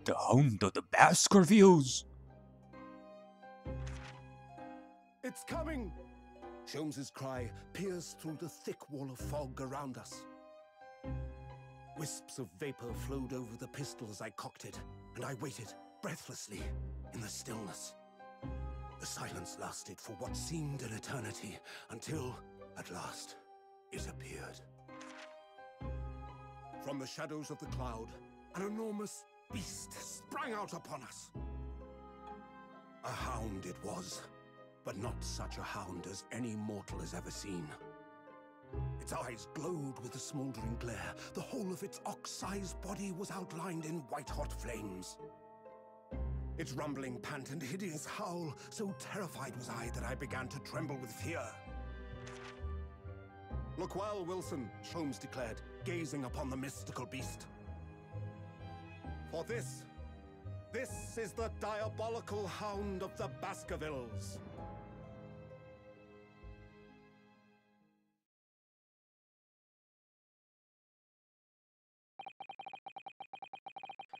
The Hound of the Baskervilles! It's coming! Sholmes's cry pierced through the thick wall of fog around us. Wisps of vapor flowed over the pistol as I cocked it, and I waited, breathlessly, in the stillness. The silence lasted for what seemed an eternity, until, at last, it appeared. From the shadows of the cloud, an enormous beast sprang out upon us. A hound it was, but not such a hound as any mortal has ever seen. Its eyes glowed with a smoldering glare. The whole of its ox-sized body was outlined in white-hot flames. Its rumbling pant and hideous howl, so terrified was I that I began to tremble with fear. "Look well, Wilson," Sholmes declared, gazing upon the mystical beast. "For this is the diabolical Hound of the Baskervilles."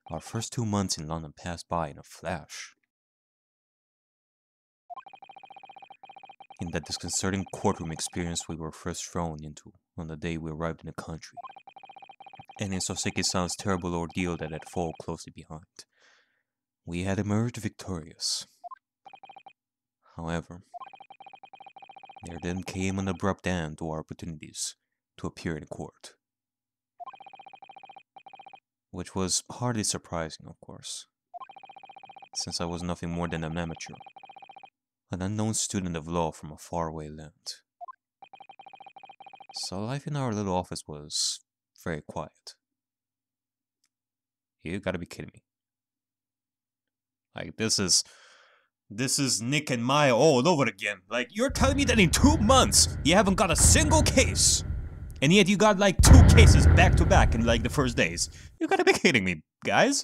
Our first 2 months in London passed by in a flash. In that disconcerting courtroom experience we were first thrown into on the day we arrived in the country, and in Soseki-san's terrible ordeal that had followed closely behind, we had emerged victorious. However, there then came an abrupt end to our opportunities to appear in court. Which was hardly surprising, of course, since I was nothing more than an amateur, an unknown student of law from a faraway land. So life in our little office was very quiet. You gotta be kidding me. Like, this is Nick and Maya all over again. Like, you're telling me that in 2 months, you haven't got a single case? And yet you got like 2 cases back to back in like the first days. You gotta be kidding me, guys.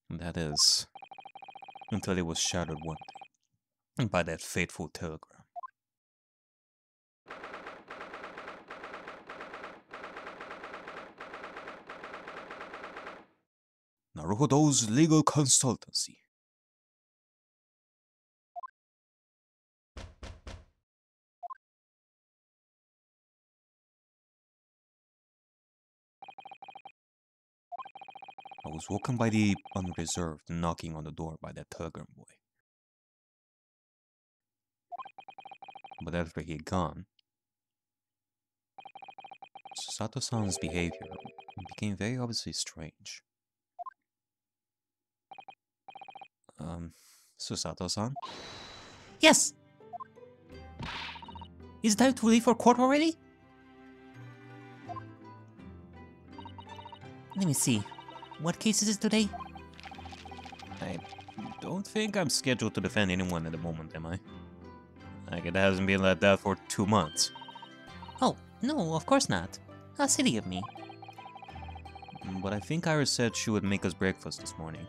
That is, until it was shattered one day by that fateful telegram. Naruhodo's legal consultancy. I was woken by the unreserved knocking on the door by that telegram boy. But after he had gone, Susato-san's behavior became very obviously strange. Susato-san? Yes! Is it time to leave for court already? Let me see. What case is it today? I don't think I'm scheduled to defend anyone at the moment, am I? Like, it hasn't been like that for 2 months. Oh, no, of course not. How silly of me. But I think Iris said she would make us breakfast this morning.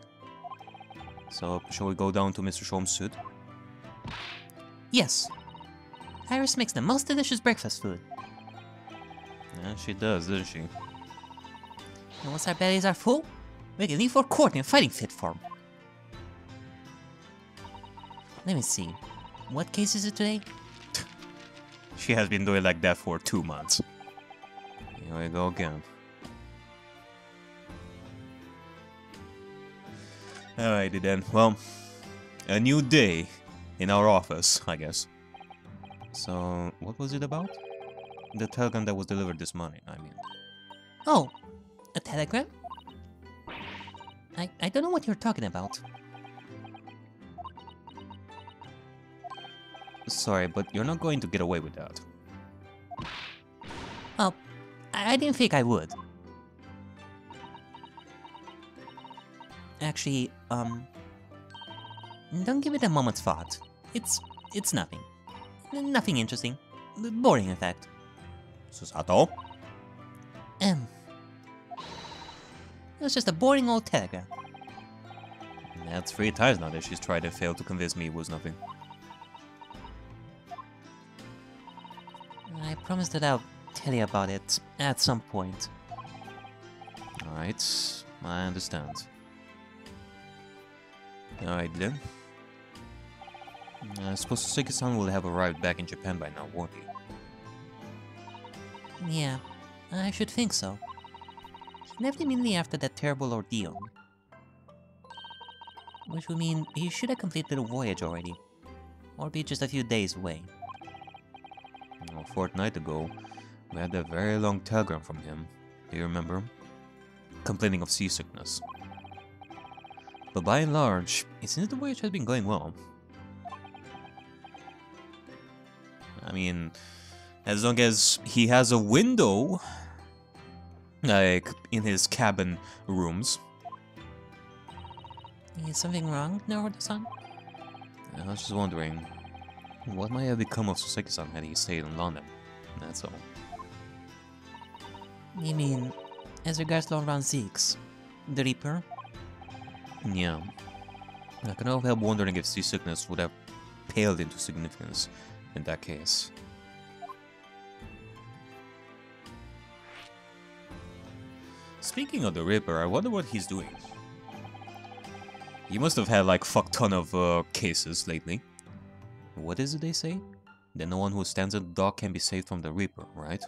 So, shall we go down to Mr. Sholmes' suit? Yes. Iris makes the most delicious breakfast food. Yeah, she does, doesn't she? And once our bellies are full, we can leave for court in fighting fit form. Let me see. What case is it today? She has been doing like that for 2 months. Here we go again. Alrighty then, well, a new day in our office, I guess. So, what was it about? The telegram that was delivered this morning, I mean. Oh, a telegram? I don't know what you're talking about. Sorry, but you're not going to get away with that. Well, I didn't think I would. Actually, don't give it a moment's thought. It's nothing. Nothing interesting. Boring, in fact. Susato? It was just a boring old telegram. That's 3 times now that she's tried and failed to convince me it was nothing. I promise that I'll tell you about it at some point. Alright, I understand. Alright then. I suppose Seki-san will have arrived back in Japan by now, won't he? Yeah, I should think so. He left immediately after that terrible ordeal. Which would mean he should have completed the voyage already. Or be just a few days away. A fortnight ago, we had a very long telegram from him. Do you remember? Complaining of seasickness. But by and large, it seems the voyage has been going well. I mean, as long as he has a window, like, in his cabin rooms. Is something wrong, Naruto-san? I was just wondering, what might have become of Soseki-san had he stayed in London? That's all. You mean, as regards to around Zeke's, the Reaper? Yeah. I cannot help wondering if seasickness would have paled into significance in that case. Speaking of the Ripper, I wonder what he's doing. He must have had like fuck ton of cases lately. What is it they say? That no one who stands at the dock can be saved from the Reaper, right?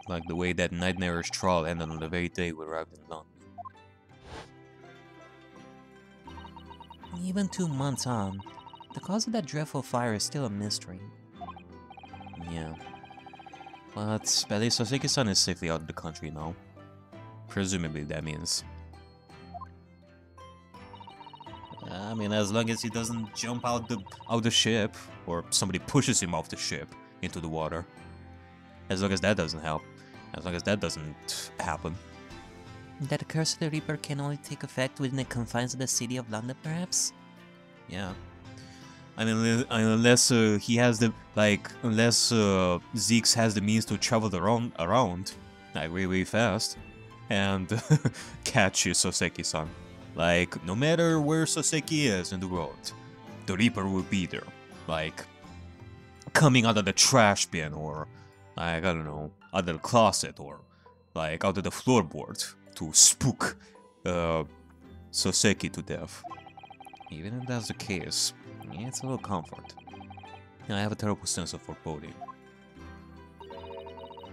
Like the way that nightmarish trial ended on the very day we arrived in London. Even 2 months on, the cause of that dreadful fire is still a mystery. Yeah. But at least Soseki-san is safely out of the country now. Presumably that means. I mean, as long as he doesn't jump out the ship, or somebody pushes him off the ship into the water. As long as that doesn't help. As long as that doesn't happen. That the curse of the Reaper can only take effect within the confines of the city of London, perhaps? Yeah. I mean, unless he has the, like, unless Zeeks has the means to travel around, like, really fast, and catch Soseki-san. Like, no matter where Soseki is in the world, the Reaper will be there. Like, coming out of the trash bin, or, like, I don't know, out of the closet, or, like, out of the floorboard, to spook Soseki to death. Even if that's the case, it's a little comfort. I have a terrible sense of foreboding.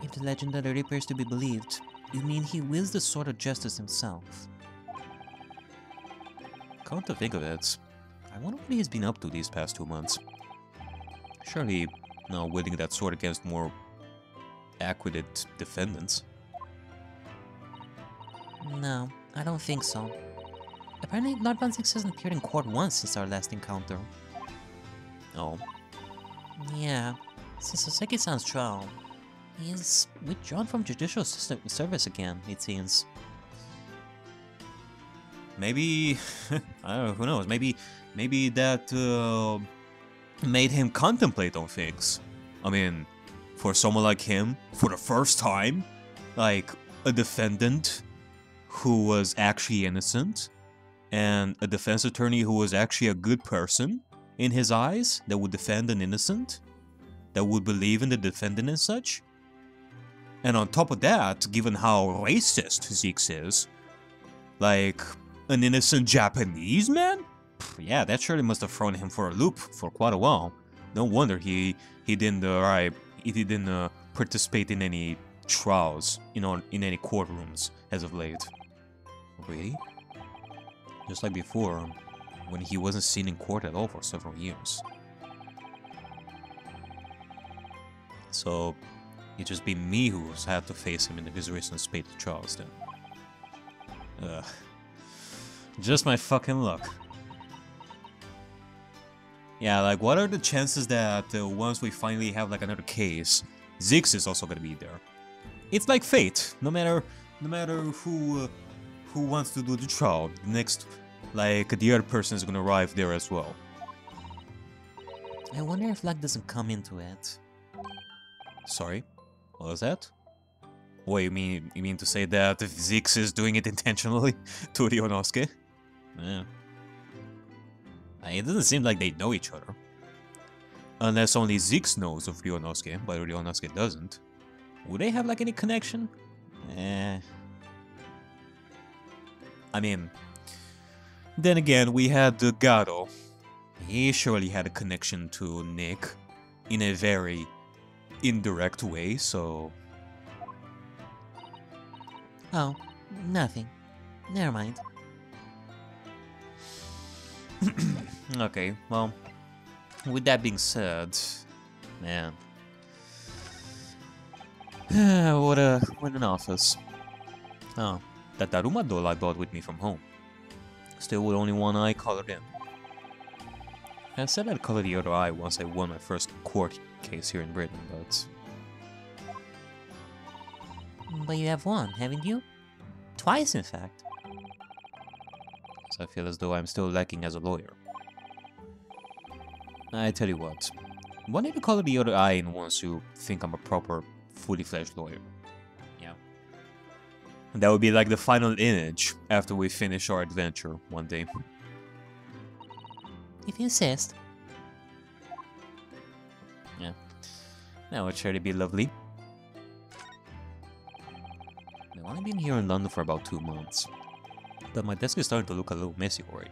If the legend of the Reaper is to be believed, you mean he wields the sword of justice himself? Come to think of it, I wonder what he's been up to these past 2 months. Surely, not wielding that sword against more acquitted defendants. No, I don't think so. Apparently, Lord Van Zix hasn't appeared in court once since our last encounter. Oh. Yeah, since Soseki-san's trial, he is withdrawn from judicial service again, it seems. Maybe, I don't know, who knows, maybe that made him contemplate on things. I mean, for someone like him, for the first time, like a defendant who was actually innocent, and a defense attorney who was actually a good person in his eyes, that would defend an innocent, that would believe in the defendant and such. And on top of that, given how racist Zeeks is, like, an innocent Japanese man? Yeah, that surely must have thrown him for a loop for quite a while. No wonder he didn't participate in any trials, in any courtrooms as of late. Really? Just like before, when he wasn't seen in court at all for several years. So, it'd just be me who's had to face him in his recent spate of trials then. Just my fucking luck. Yeah, like, what are the chances that once we finally have, like, another case, Zix is also gonna be there? It's like fate. No matter who wants to do the trial, the next, like, the other person is gonna arrive there as well. I wonder if luck doesn't come into it. Sorry? What was that? What, you mean to say that Zix is doing it intentionally to Ryonosuke? Yeah. It doesn't seem like they know each other. Unless only Zix knows of Ryonosuke, but Ryonosuke doesn't. Would they have, like, any connection? I mean, then again, we had the Gato. He surely had a connection to Nick in a very indirect way, so... Oh, nothing. Never mind. Okay, well, with that being said, man, what an office. Oh, that Daruma doll I brought with me from home. Still with only one eye colored in. I said I'd color the other eye once I won my first court case here in Britain, but... But you have won, haven't you? Twice, in fact. So I feel as though I'm still lacking as a lawyer. I tell you what, why don't you color the other eye in once you think I'm a proper, fully fledged lawyer? Yeah. And that would be like the final image after we finish our adventure one day. If you insist. Yeah. That would surely be lovely. Now, I've been here in London for about 2 months, but my desk is starting to look a little messy already.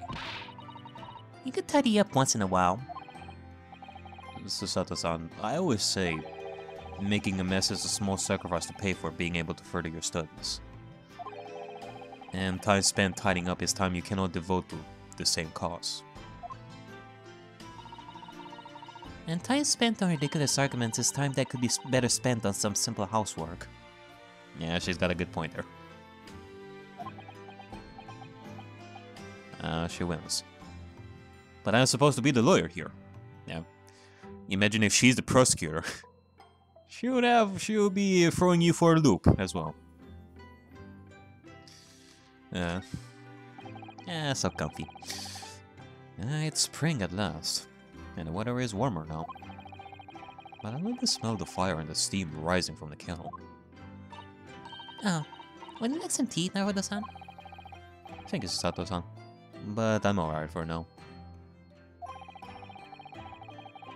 You could tidy up once in a while. Susato-san, I always say, making a mess is a small sacrifice to pay for being able to further your studies. And time spent tidying up is time you cannot devote to the same cause. And time spent on ridiculous arguments is time that could be better spent on some simple housework. Yeah, she's got a good point there. She wins. But I'm supposed to be the lawyer here. Yeah. Imagine if she's the prosecutor. She'll be throwing you for a loop as well. Yeah, so comfy. It's spring at last, and the weather is warmer now. But I love the smell of the fire and the steam rising from the kettle. Oh, would you like some tea, Naruto-san? Thank you, Sato-san. But I'm alright for now.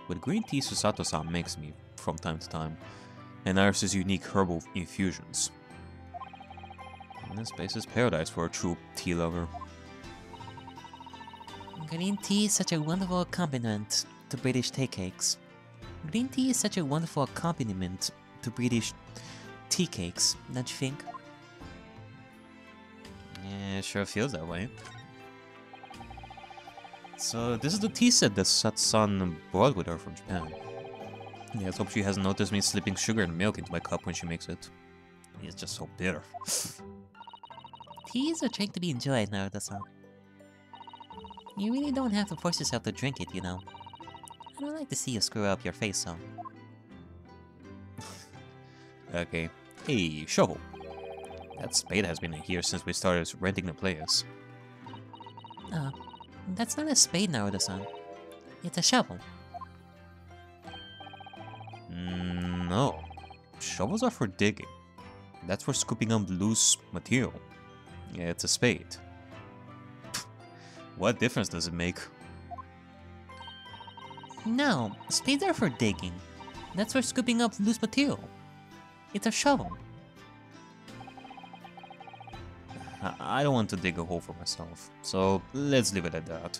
With green tea Susato-san makes me from time to time, and Iris' unique herbal infusions. And this place is paradise for a true tea lover. Green tea is such a wonderful accompaniment to British tea cakes. Green tea is such a wonderful accompaniment to British tea cakes, don't you think? Yeah, it sure feels that way. So this is the tea set that Satsan brought with her from Japan. Yeah, let's hope she hasn't noticed me slipping sugar and milk into my cup when she makes it. It's just so bitter. Tea is a drink to be enjoyed, Naruto-san. You really don't have to force yourself to drink it, you know. I don't like to see you screw up your face, so... Okay. Hey, shovel. That spade has been in here since we started renting the place. That's not a spade, Naruto-san. It's a shovel. No. Shovels are for digging. That's for scooping up loose material. Yeah, it's a spade. What difference does it make? No, spades are for digging. That's for scooping up loose material. It's a shovel. I don't want to dig a hole for myself, so let's leave it at that.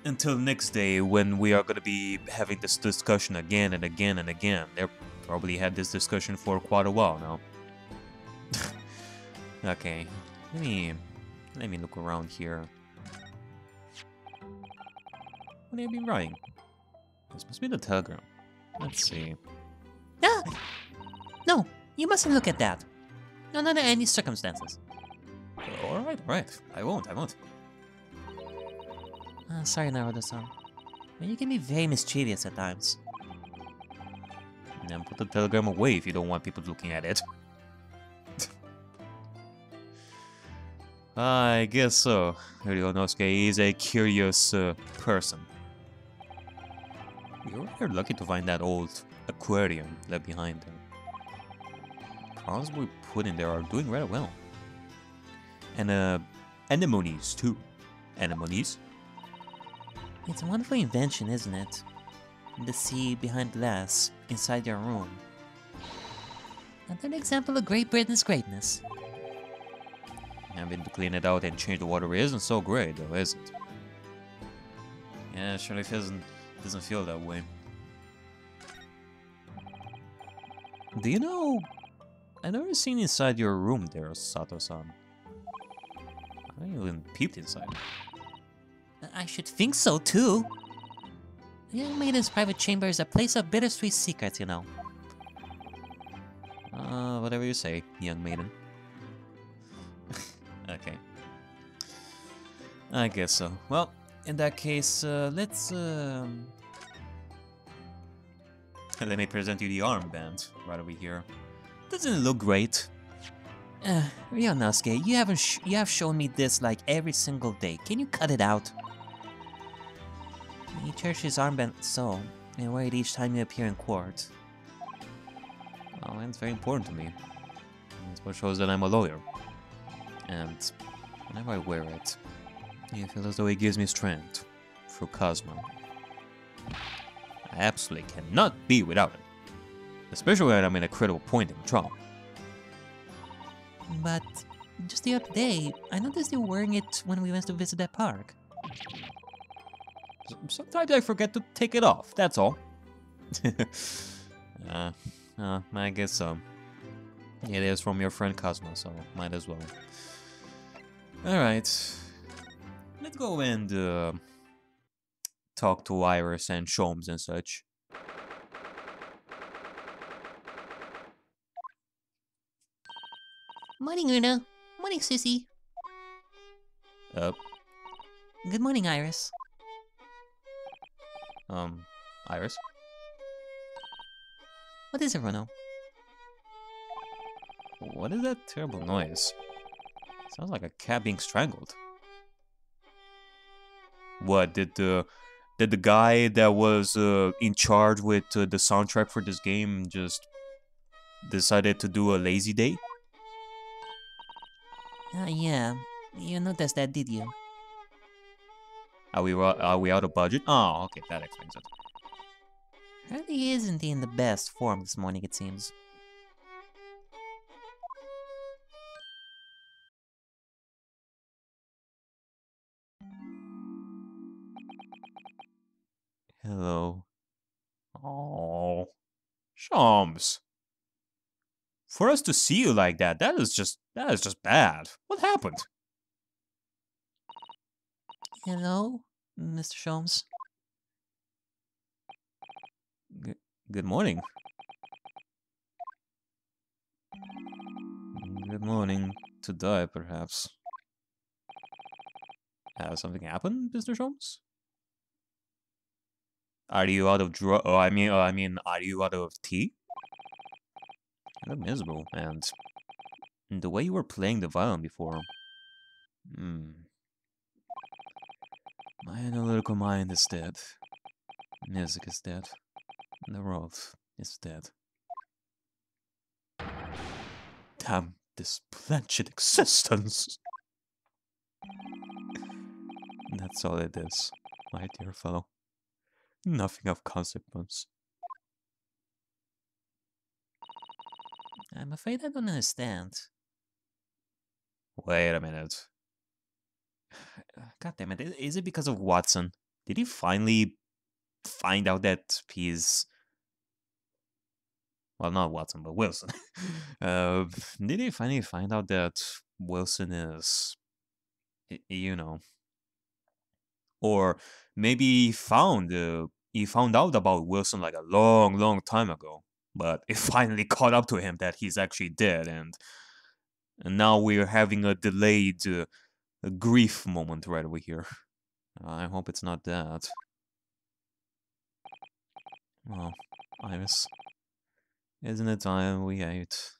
Until next day, when we are gonna be having this discussion again and again and again. They probably had this discussion for quite a while now. Okay, let me look around here. What have you been writing? This must be the telegram. Let's see. Ah! No, you mustn't look at that. Not under any circumstances. Alright. I won't. Sorry, Naruto-san. But you can be very mischievous at times. Then put the telegram away if you don't want people looking at it. I guess so. Ryonosuke is a curious person. You're very lucky to find that old aquarium left behind there. Prawns we put in there are doing rather well. And anemones too. Anemones? It's a wonderful invention, isn't it? The sea behind glass, inside your room. Another example of Great Britain's greatness. Having to clean it out and change the water isn't so great, though, is it? Yeah, it surely doesn't feel that way. Do you know... I've never seen inside your room there, Sato-san. I haven't even peeped inside. I should think so, too. The young maiden's private chamber is a place of bittersweet secrets, you know. Whatever you say, young maiden. Okay. I guess so. Well, in that case, let's, let me present you the armband right over here. Doesn't it look great? Ryunosuke, you have shown me this like every single day. Can you cut it out? You cherish his armband so, and wear it each time you appear in court. Oh, and it's very important to me. That's what shows that I'm a lawyer. And whenever I wear it, I feel as though it gives me strength through Cosmo. I absolutely cannot be without it. Especially when I'm in a critical point in the trial. But just the other day, I noticed you were wearing it when we went to visit that park. Sometimes I forget to take it off, that's all. I guess so. It is from your friend Cosmo, so might as well. Alright. Let's go and talk to Iris and Sholmes and such. Morning, Una. Morning, Sissy. Good morning, Iris. Iris? What is it, Runo? What is that terrible noise? Sounds like a cat being strangled. What, did the guy that was in charge with the soundtrack for this game just decided to do a lazy day? Yeah. You noticed that, did you? Are we out of budget? Oh, okay, that explains it. Really isn't in the best form this morning, it seems. Hello. Oh, Shams. For us to see you like that, that is just bad. What happened? Hello, Mr. Sholmes. Good morning. Good morning to die, perhaps. Has something happened, Mr. Sholmes? Are you out of are you out of tea? You look miserable, and the way you were playing the violin before. My analytical mind is dead. Music is dead. The world is dead. Damn this blanched existence! That's all it is, my dear fellow. Nothing of consequence. I'm afraid I don't understand. Wait a minute. God damn it, is it because of Watson? Did he finally find out that he's... Well, not Watson, but Wilson. Did he finally find out that Wilson is... You know... Or maybe he found out about Wilson like a long time ago. But it finally caught up to him that he's actually dead, and now we're having a delayed a grief moment right over here. I hope it's not that. Well, Iris, isn't it time we ate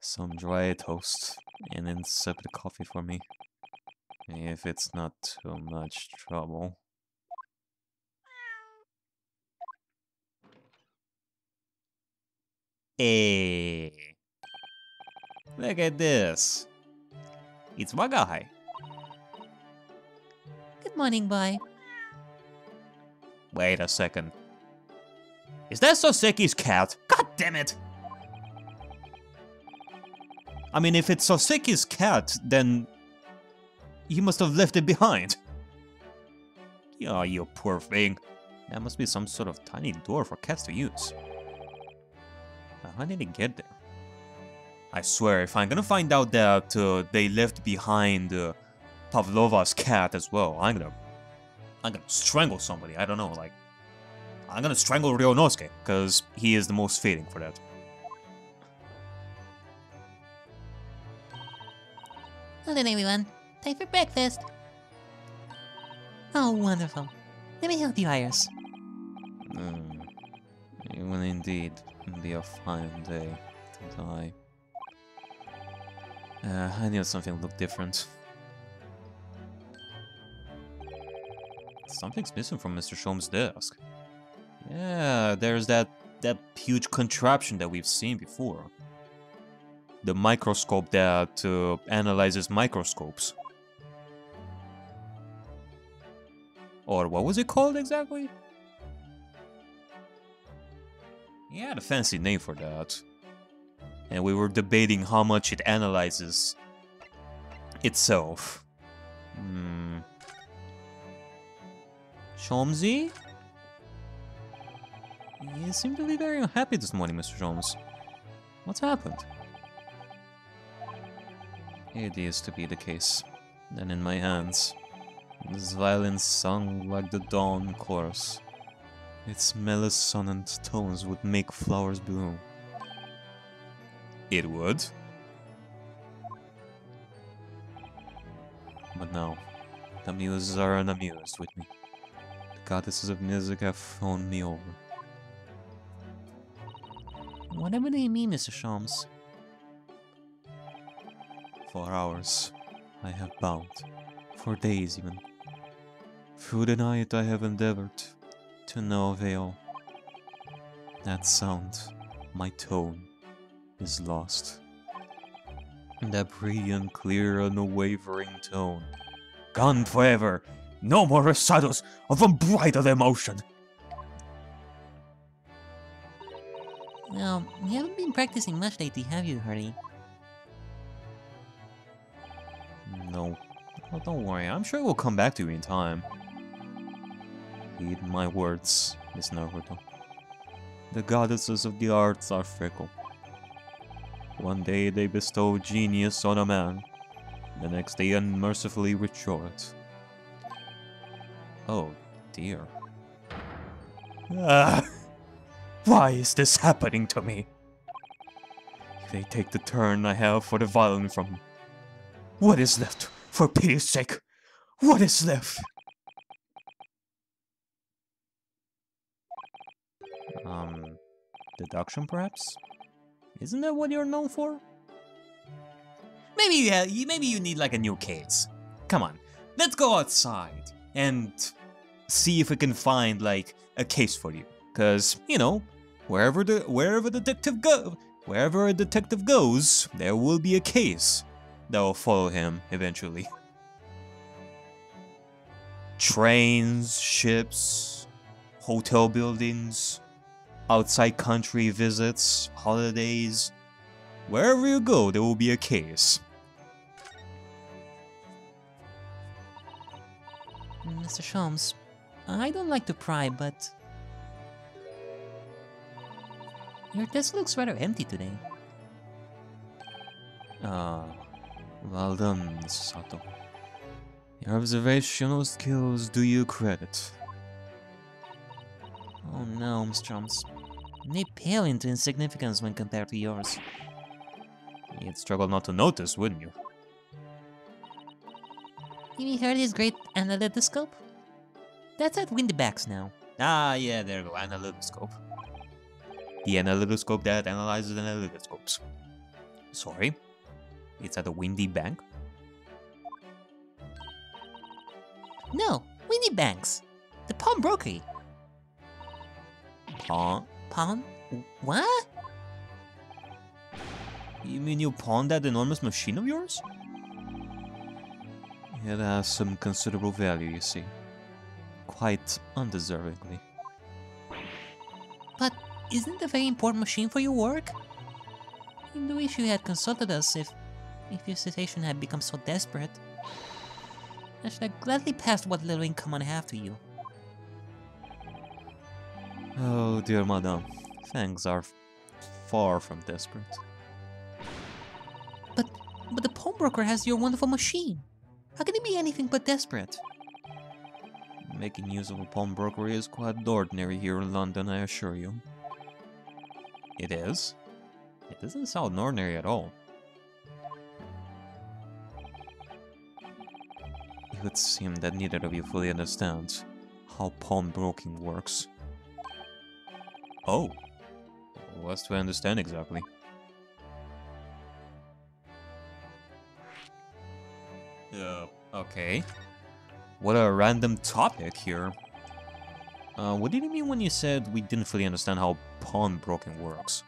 some dry toast and then sip the coffee for me? If it's not too much trouble. Hey, look at this. It's Wagahai. Good morning, boy. Wait a second. Is that Soseki's cat? God damn it! I mean, if it's Soseki's cat, then he must have left it behind. Yeah, you poor thing. That must be some sort of tiny door for cats to use. How did it get there? I swear, if I'm gonna find out that they left behind Pavlova's cat as well, I'm gonna strangle somebody. I don't know, like, I'm gonna strangle Ryonosuke, because he is the most fitting for that. Well then, everyone, time for breakfast. Oh, wonderful. Let me help you, Iris. It will indeed be a fine day to die. I need something to look different. Something's missing from Mr. Shom's desk. Yeah, there's that huge contraption that we've seen before. The microscope that analyzes microscopes. Or what was it called exactly? He had a fancy name for that. And we were debating how much it analyzes itself. Shomzy? You seem to be very unhappy this morning, Mr. Jones. What's happened? It is to be the case. Then in my hands, this violin sung like the dawn chorus. Its melissonant tones would make flowers bloom. It would. But now, the muses are unamused with me. The goddesses of music have thrown me over. Whatever do you mean, Mr. Shams? For hours, I have bowed. For days even. Through the night I have endeavored, to no avail. That sound, my tone, is lost. That brilliant, clear, unwavering tone. Gone forever! No more recitals of unbridled emotion! Well, you haven't been practicing much lately, have you, Hardy? No. Well, don't worry, I'm sure we'll come back to you in time. Heed my words, Miss Naruto. The goddesses of the arts are fickle. One day they bestow genius on a man, the next they unmercifully withdraw it. Oh, dear. Ah! Why is this happening to me? They take the turn I have for the violin from me. What is left? For pity's sake, what is left? Deduction perhaps? Isn't that what you're known for? Maybe you need like a new case. Come on, let's go outside and see if we can find like a case for you. Cause you know, wherever a detective goes, there will be a case that will follow him eventually. Trains, ships, hotel buildings, outside country visits, holidays. Wherever you go, there will be a case. Mr. Shams, I don't like to pry, but your desk looks rather empty today. Well done, Mrs. Sato. Your observational skills do you credit. Oh no, Mr. Shams. They pale into insignificance when compared to yours. You'd struggle not to notice, wouldn't you? You heard his great analytoscope? That's at Windybacks now. Ah, yeah, there you go, analytoscope. The analytoscope that analyzes analytoscopes. Sorry? It's at the Windy Bank? No, Windybanks. The pawnbrokery. Pawn? Pawn? What? You mean you pawned that enormous machine of yours? It has some considerable value, you see. Quite undeservingly. But isn't it a very important machine for your work? I do wish you had consulted us if If your situation had become so desperate, I should have gladly passed what little income I have to you. Oh dear madam, things are far from desperate. But the pawnbroker has your wonderful machine. How can it be anything but desperate? Making use of a pawnbroker is quite ordinary here in London, I assure you. It is? It doesn't sound ordinary at all. It would seem that neither of you fully understands how pawnbroking works. Oh, what's to understand exactly? Okay. What a random topic here. What did you mean when you said we didn't fully understand how pawnbroking works?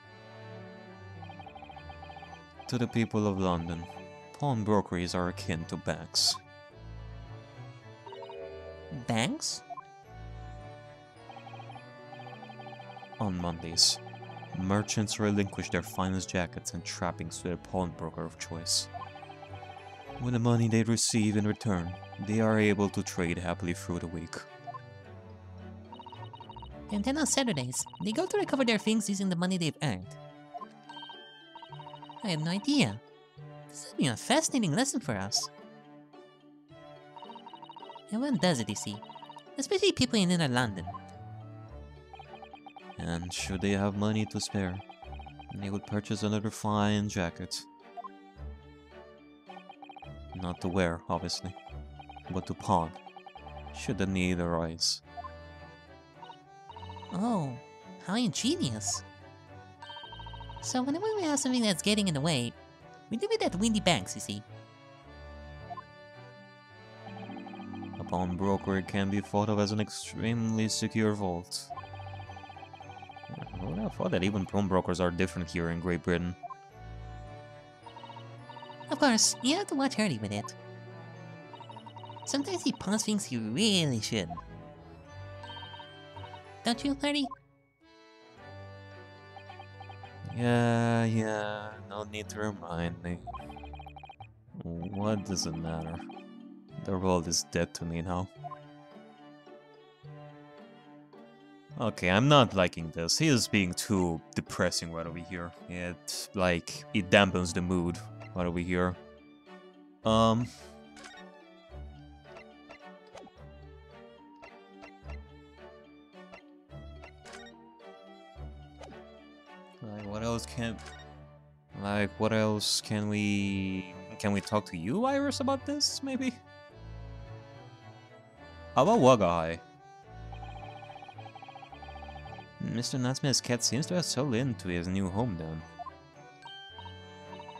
To the people of London, pawnbrokeries are akin to banks. Banks? On Mondays, merchants relinquish their finest jackets and trappings to their pawnbroker of choice. With the money they receive in return, they are able to trade happily through the week. And then on Saturdays, they go to recover their things using the money they've earned. I had no idea. This has been a fascinating lesson for us. Everyone does it, you see. Especially people in inner London. And should they have money to spare, they would purchase another fine jacket. Not to wear, obviously, but to pawn, should the need arise. Oh, how ingenious. So whenever we have something that's getting in the way, we leave it at Windy Banks, you see. A pawnbroker can be thought of as an extremely secure vault. I would have thought that even pawnbrokers are different here in Great Britain. Of course, you have to watch Hurley with it. Sometimes he pawns things he really shouldn't. Don't you, Hurley? Yeah, no need to remind me. What does it matter? The world is dead to me now. Okay, I'm not liking this. He is being too depressing right over here. It dampens the mood right over here. What else can we talk to you, Iris, about this, maybe? How about Wagahai? Mr. Natsmith's cat seems to have settled into his new home then.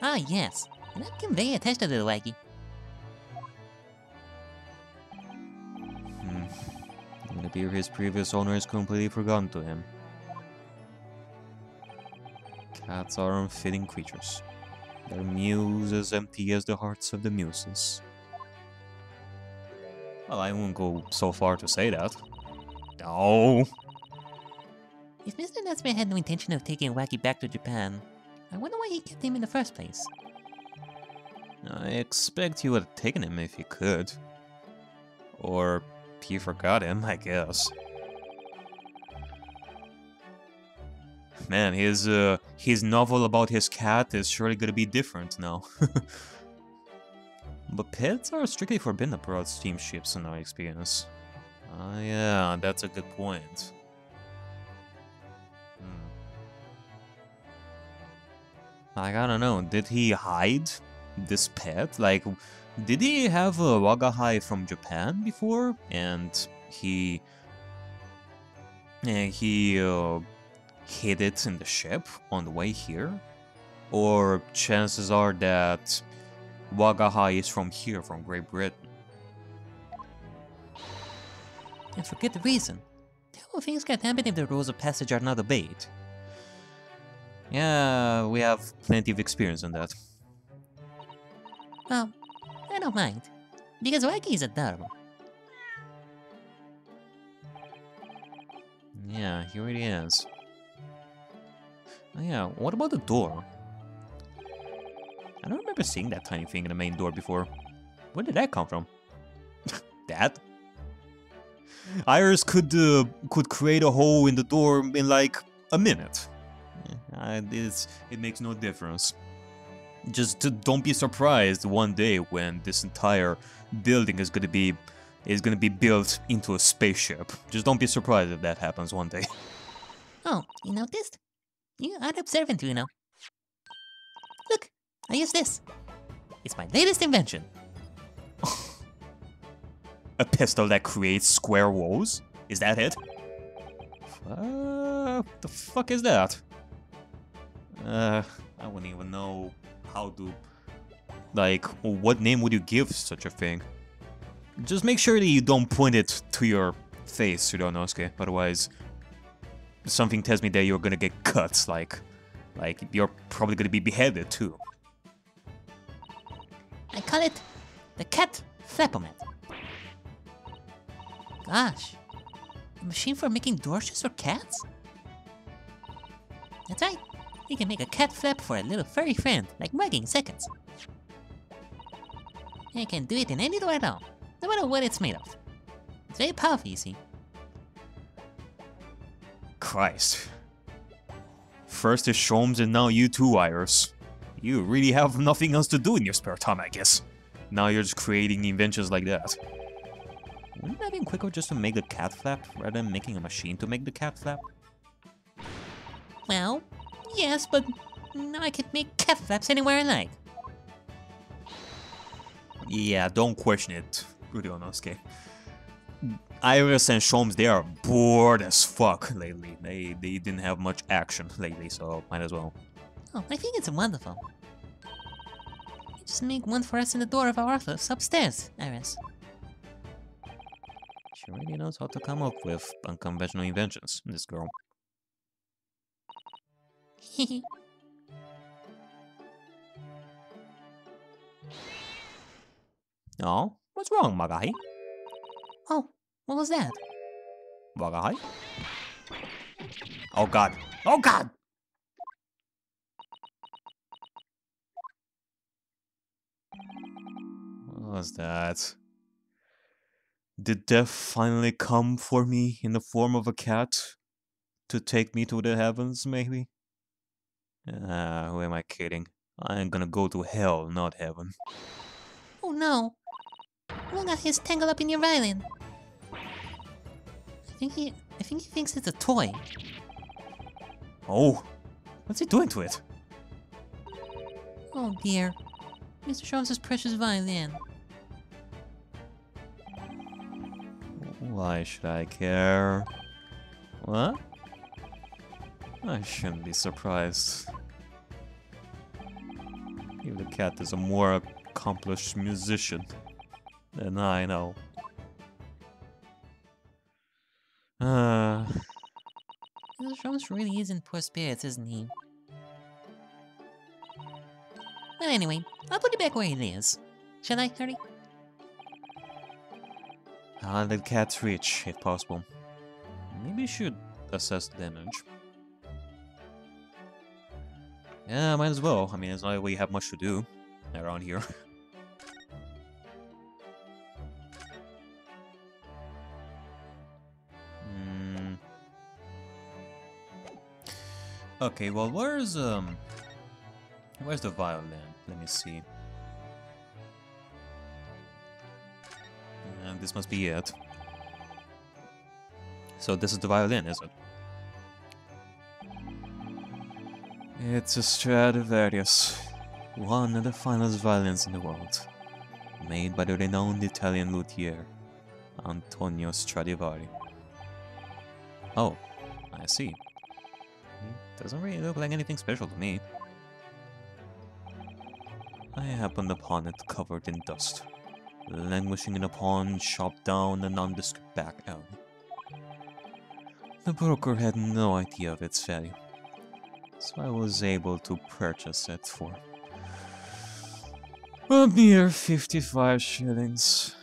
Ah, yes. And I'm very attached to the Waggy. It appears his previous owner is completely forgotten to him. Cats are unfitting creatures. Their mews as empty as the hearts of the muses. Well, I won't go so far to say that. No. If Mr. Natsmith had no intention of taking Wacky back to Japan, I wonder why he kept him in the first place. I expect he would have taken him if he could. Or he forgot him, I guess. Man, his novel about his cat is surely gonna be different now. But pets are strictly forbidden aboard steamships in my experience. Ah, yeah, that's a good point. Like, I don't know, did he hide this pet? Like, did he have a Wagahai from Japan before? And he hid it in the ship on the way here? Or chances are that Wagahai is from here, from Great Britain. And for good reason. Terrible things can happen if the rules of passage are not obeyed. Yeah, we have plenty of experience in that. Well, I don't mind. Because Wacky is adorable. Yeah, he really is. Oh yeah, what about the door? I don't remember seeing that tiny thing in the main door before. Where did that come from? That? Iris could create a hole in the door in like a minute. It makes no difference. Just don't be surprised one day when this entire building is gonna be built into a spaceship. Just don't be surprised if that happens one day. Oh, you noticed? You are observant, you know. Look, I use this. It's my latest invention. A pistol that creates square walls? Is that it? What the fuck is that? I wouldn't even know how to... Like, what name would you give such a thing? Just make sure that you don't point it to your face, Sudonosuke. Otherwise, something tells me that you're gonna get cut, like you're probably gonna be beheaded too. I call it the Cat Flapperman. Gosh, a machine for making doors just for cats? That's right, you can make a cat flap for a little furry friend, like Muggy in seconds. And you can do it in any door at all, no matter what it's made of. It's very powerful, you see. Christ. First is Sholmes and now you too, Iris. You really have nothing else to do in your spare time, I guess. Now you're just creating inventions like that. Wouldn't that have been quicker just to make the cat flap, rather than making a machine to make the cat flap? Well, yes, but now I can make cat flaps anywhere I like. Yeah, don't question it, Urionosuke. Iris and Sholmes, they are bored as fuck lately. They didn't have much action lately, so might as well. Oh, I think it's wonderful. Just make one for us in the door of our office upstairs, Iris. She really knows how to come up with unconventional inventions, this girl. Oh, what's wrong, Magahi? Oh, what was that? Magahi? Oh god. Oh god! What was that? Did death finally come for me in the form of a cat? To take me to the heavens, maybe? Who am I kidding? I am gonna go to hell, not heaven. Oh no! Magahi is tangled up in your violin. I think he thinks it's a toy. Oh, what's he doing to it? Oh dear. Mr. Sholmes' precious violin. Why should I care? What? I shouldn't be surprised. If the cat is a more accomplished musician than I know. Mr. Sholmes really is in poor spirits, isn't he? Well, anyway, I'll put it back where it is. Shall I, Harry? I'll let cats reach, if possible. Maybe you should assess the damage. Yeah, might as well. I mean, it's not like we have much to do around here. Okay, well, where's the violin? Let me see. This must be it. So this is the violin, is it? It's a Stradivarius, one of the finest violins in the world, made by the renowned Italian luthier, Antonio Stradivari. Oh, I see. It doesn't really look like anything special to me. I happened upon it covered in dust, languishing in a pawn shop down a nondescript back alley. The broker had no idea of its value, so I was able to purchase it for a mere 55 shillings.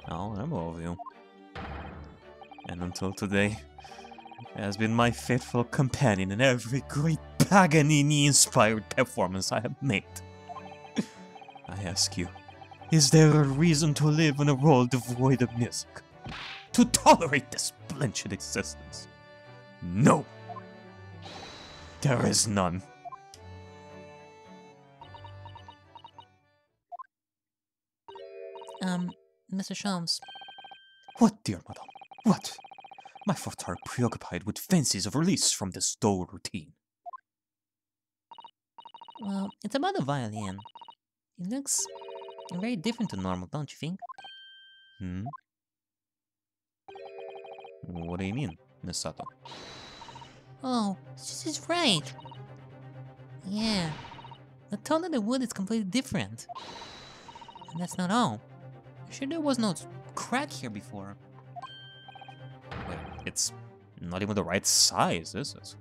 Oh, I'm over you. And until today, it has been my faithful companion in every great Paganini-inspired performance I have made. I ask you, is there a reason to live in a world devoid of music? To tolerate this splendid existence? No! There is none. Mr. Sholmes. What, dear madam? What? My thoughts are preoccupied with fancies of release from this dull routine. Well, it's about the violin. It looks very different to normal, don't you think? Hmm? What do you mean, Miss Sato? Oh, this is right. Yeah, the tone of the wood is completely different. And that's not all. I'm sure there was no crack here before. Wait, it's not even the right size, is it?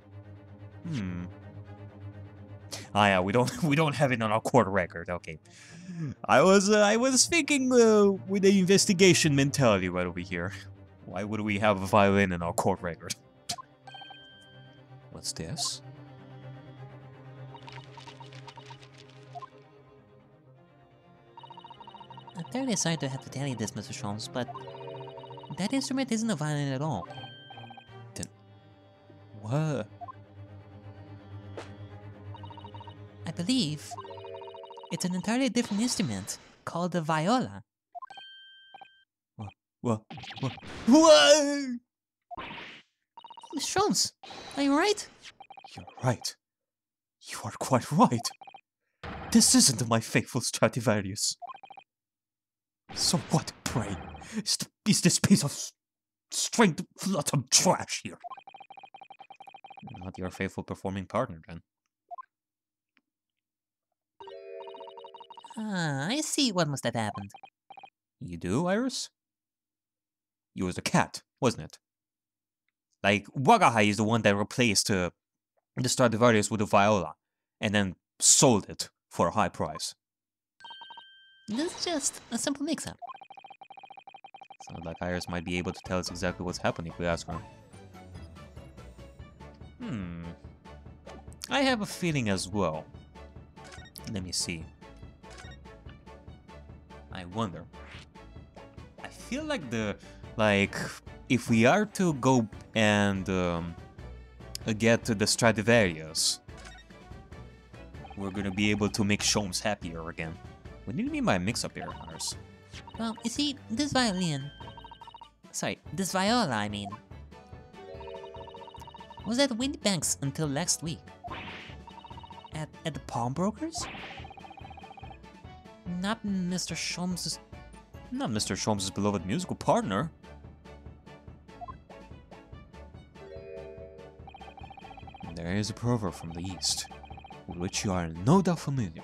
Ah, yeah, we don't have it on our court record. Okay, I was thinking with the investigation mentality right over here. Why would we have a violin in our court record? What's this? I'm terribly sorry to have to tell you this, Mr. Sholmes, but that instrument isn't a violin at all. Then what? I believe it's an entirely different instrument called the viola. What? What? Mr. Sholmes, are you right? You're right. You are quite right. This isn't my faithful Stradivarius. So what, pray? Is this piece of stringed fluttered trash here? Not your faithful performing partner, then. Ah, I see what must have happened. You do, Iris? You was the cat, wasn't it? Like, Wagahai is the one that replaced the Stradivarius with the viola, and then sold it for a high price. This is just a simple mix-up. Sounds like Iris might be able to tell us exactly what's happening if we ask her. I have a feeling as well. Let me see. I wonder. I feel like if we are to go and get to the Stradivarius, we're gonna be able to make Sholmes happier again. What do you mean by mix-up here, Iris? Well, you see, this violin... Sorry, this viola, I mean... was at Windy Banks until last week. At the pawnbrokers? Not Mr. Sholmes'... Not Mr. Sholmes' beloved musical partner. There is a proverb from the East, with which you are no doubt familiar,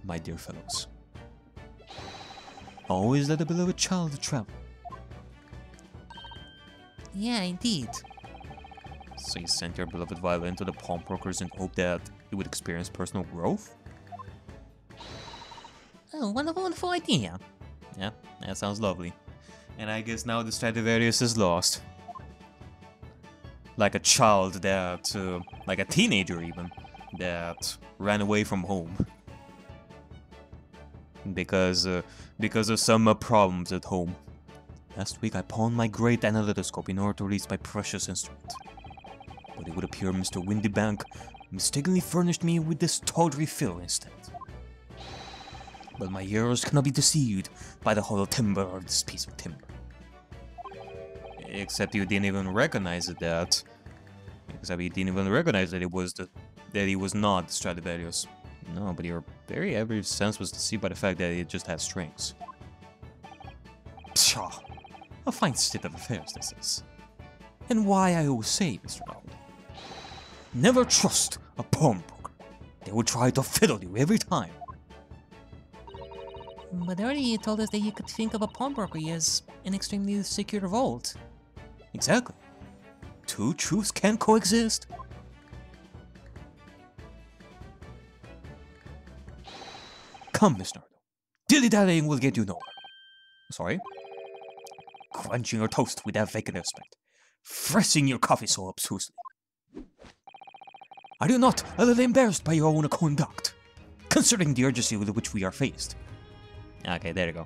my dear fellows. Always let a beloved child travel. Yeah, indeed. So you sent your beloved violin to the pawnbrokers in hope that it would experience personal growth? Oh, wonderful idea. Yeah, that sounds lovely. And I guess now the Stradivarius is lost. Like a child that, like a teenager even, that ran away from home. Because of some problems at home. Last week I pawned my great analytoscope in order to release my precious instrument. But it would appear Mr. Windybank mistakenly furnished me with this tawdry fill instead. But my heroes cannot be deceived by the hollow timber of this piece of timber. Except you didn't even recognize that. Except you didn't even recognize that it was that he was not the Stradivarius. No, but your very every sense was deceived by the fact that it just had strings. Pshaw! A fine state of affairs this is. And why I always say, Mr. Noby, never trust a pawnbroker. They will try to fiddle you every time. But earlier you told us that you could think of a pawnbroker as an extremely secure vault. Exactly. Two truths can coexist. Come, Miss Nardo. Dilly-dallying will get you nowhere. Sorry? Crunching your toast with that vacant aspect. Freshing your coffee so obtusely. Are you not a little embarrassed by your own conduct, considering the urgency with which we are faced? Okay, there you go.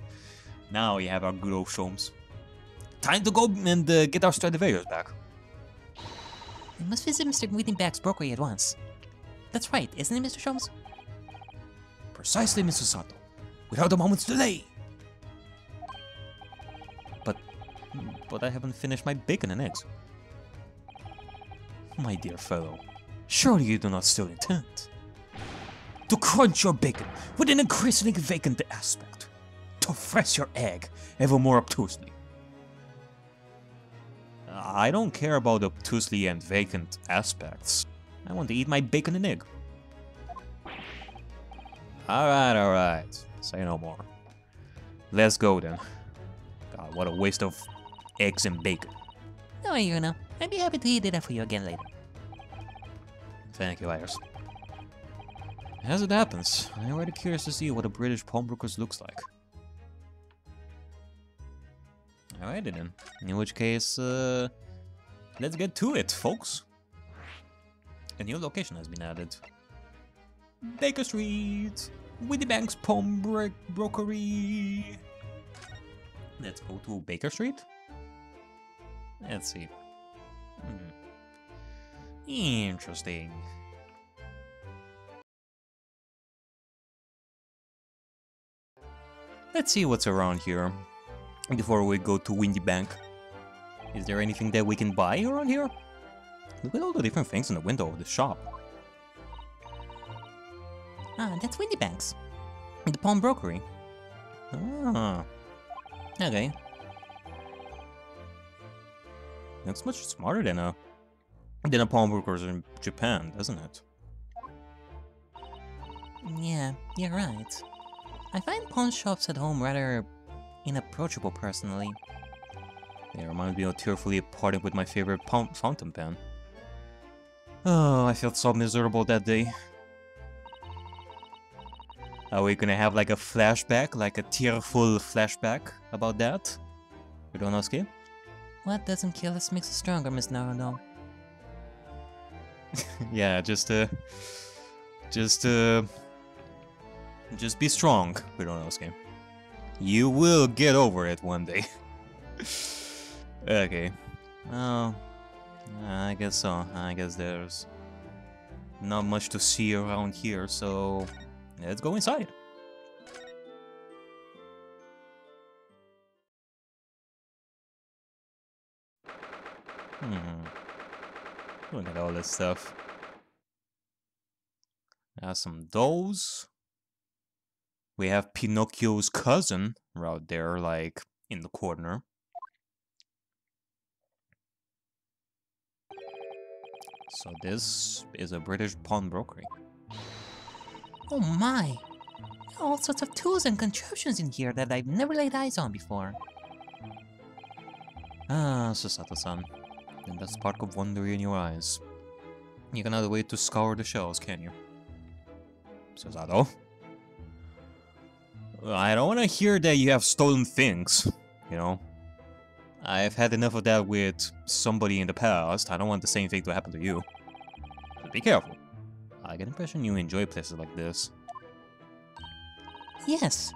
Now we have our good old Sholmes. Time to go and get our Stradivarius back. We must visit Mr. Wittenbach's brokery at once. That's right, isn't it, Mr. Sholmes? Precisely, Mr. Sato. Without a moment's delay. But I haven't finished my bacon and eggs. My dear fellow, surely you do not still intend to crunch your bacon with an increasingly vacant aspect, to press your egg ever more obtusely. I don't care about obtusely and vacant aspects. I want to eat my bacon and egg. Alright. Say no more. Let's go then. God, what a waste of eggs and bacon. No, Yuna. I'd be happy to eat it for you again later. Thank you, Iris. As it happens, I'm already curious to see what a British pawnbroker's looks like. Alrighty then. In which case, let's get to it, folks. A new location has been added. Baker Street! Wittenbach's Pawnbrokery! Let's go to Baker Street? Let's see. Interesting. Let's see what's around here before we go to Windy Bank. Is there anything that we can buy around here? Look at all the different things in the window of the shop. Ah, that's Windybank's. The pawnbrokery. Ah. Okay. Looks much smarter than a pawnbroker's in Japan, doesn't it? Yeah, you're right. I find pawn shops at home rather inapproachable personally. They remind me of tearfully parting with my favorite fountain pen. Oh, I felt so miserable that day. Are we gonna have like a flashback, like a tearful flashback about that? We don't know, Skip? What doesn't kill us makes us stronger, Miss Naruto. Yeah, just be strong, we don't know, Skip. You will get over it one day. Okay. Oh, I guess so. I guess there's not much to see around here, so let's go inside. Look at all this stuff. There's some dolls. We have Pinocchio's cousin right there, like, in the corner. So this is a British pawnbrokery. Oh my! There are all sorts of tools and contraptions in here that I've never laid eyes on before. Ah, Susato-san. And that spark of wonder in your eyes. You cannot wait to scour the shelves, can you? Susato? I don't want to hear that you have stolen things, you know? I've had enough of that with somebody in the past. I don't want the same thing to happen to you. So be careful. I get the impression you enjoy places like this. Yes.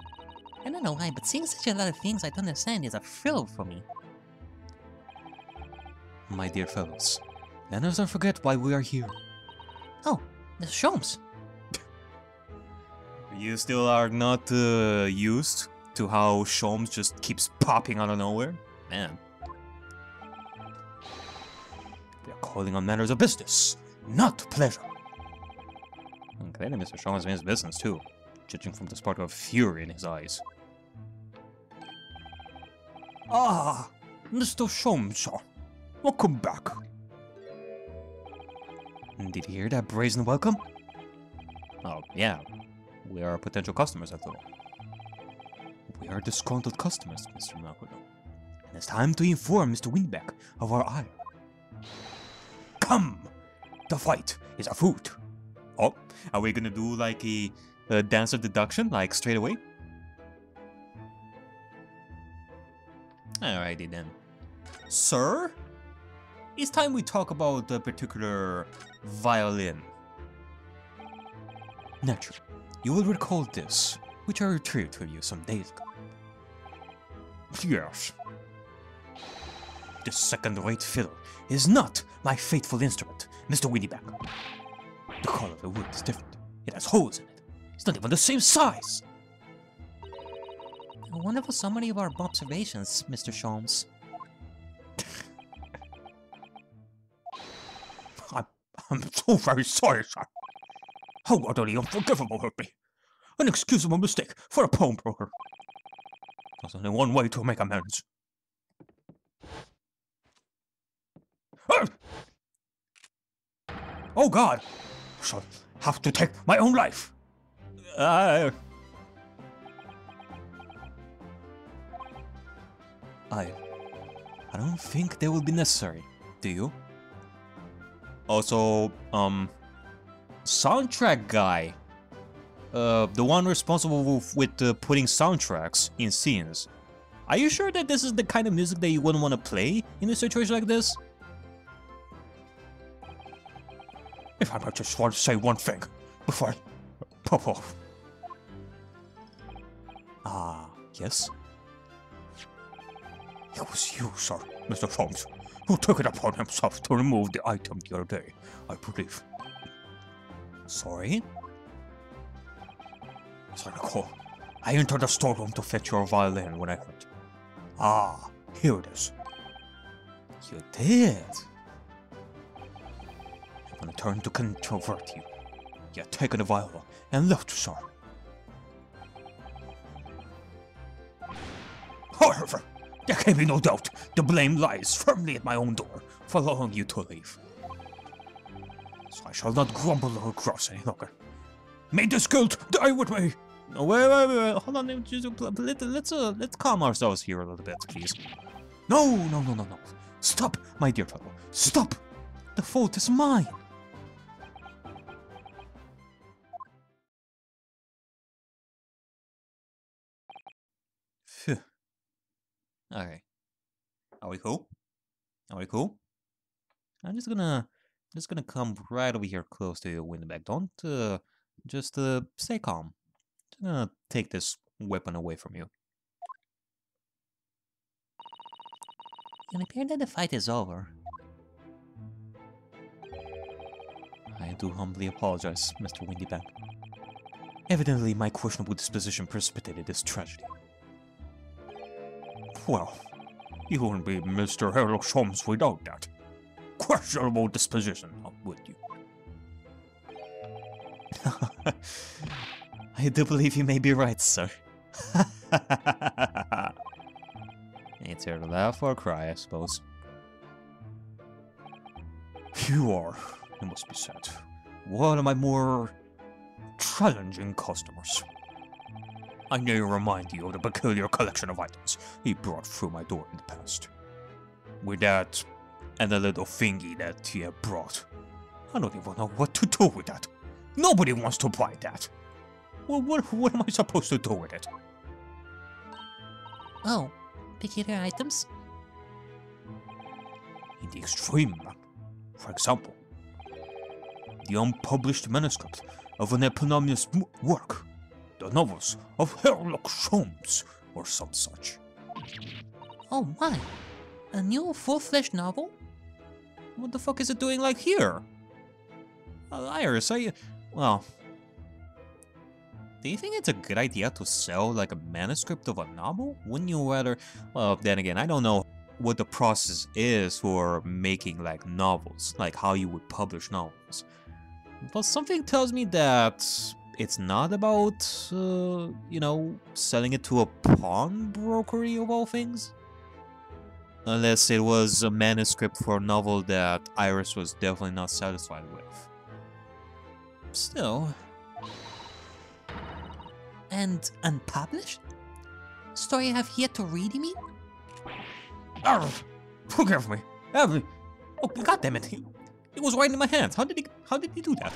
I don't know why, but seeing such a lot of things I don't understand is a thrill for me. My dear fellows, let us not forget why we are here. Oh, the Sholmes. You still are not used to how Sholmes just keeps popping out of nowhere? Man. We are calling on matters of business, not pleasure. And clearly Mr. Sholmes means business too, judging from the spark of fury in his eyes. Ah, Mr. Sholmes, welcome back. Did you hear that brazen welcome? Oh, yeah. We are potential customers after all. We are disgruntled customers, Mr. Nakodo. And it's time to inform Mr. Windback of our ire. Come! The fight is afoot. Oh, are we gonna do like a dance of deduction, like straight away? Alrighty then. Sir? It's time we talk about the particular violin Naturally, you will recall this, which I retrieved for you some days ago. Yes. This second-rate fiddle is not my faithful instrument, Mr. Winnieback. The color of the wood is different. It has holes in it. It's not even the same size. A wonderful summary of our observations, Mr. Sholmes. I'm so very sorry, sir. How utterly unforgivable of me. An excusable mistake for a pawnbroker. There's only one way to make amends. Oh God! I shall have to take my own life. I don't think they will be necessary. Do you? Also, soundtrack guy. The one responsible with putting soundtracks in scenes. Are you sure that this is the kind of music that you wouldn't want to play in a situation like this? If I might just want to say one thing before I pop off. Yes? It was you, sir, Mr. Sholmes, who took it upon himself to remove the item the other day, I believe. Sorry? As I recall, I entered the storeroom to fetch your violin when I heard. Ah, here it is. You did? When I turned to controvert you, you had taken the violin and left, sir. However, there can be no doubt the blame lies firmly at my own door for allowing you to leave. So I shall not grumble or grouse any longer. May this guilt die with me! No, wait, hold on, let's calm ourselves here a little bit, please. No. Stop, my dear fellow, stop! The fault is mine! Phew. Okay. Are we cool? I'm just gonna come right over here close to your window back. Don't just stay calm. Just gonna take this weapon away from you. It appears that the fight is over. I do humbly apologize, Mr. Windyback. Evidently, my questionable disposition precipitated this tragedy. Well, you wouldn't be Mr. Sherlock Holmes without that questionable disposition, would you? I do believe you may be right, sir. It's here to laugh or cry, I suppose. You are, it must be said, one of my more challenging customers. I may remind you of the peculiar collection of items he brought through my door in the past. With that, and the little thingy that he had brought, I don't even know what to do with that. Nobody wants to buy that. Well, what am I supposed to do with it? Oh, peculiar items? In the extreme, for example, the unpublished manuscript of an eponymous work, the novels of Sherlock Holmes, or some such. Oh my! A new full-fledged novel? What the fuck is it doing like here? Iris, well... Do you think it's a good idea to sell like a manuscript of a novel? Wouldn't you rather... Well, then again, I don't know what the process is for making like novels, like how you would publish novels. But something tells me that it's not about, you know, selling it to a pawnbrokery of all things. Unless it was a manuscript for a novel that Iris was definitely not satisfied with. Still... And unpublished? Story I have yet to read, you mean? Arf! Forgive me! Oh, goddammit! It was right in my hands. How did he do that?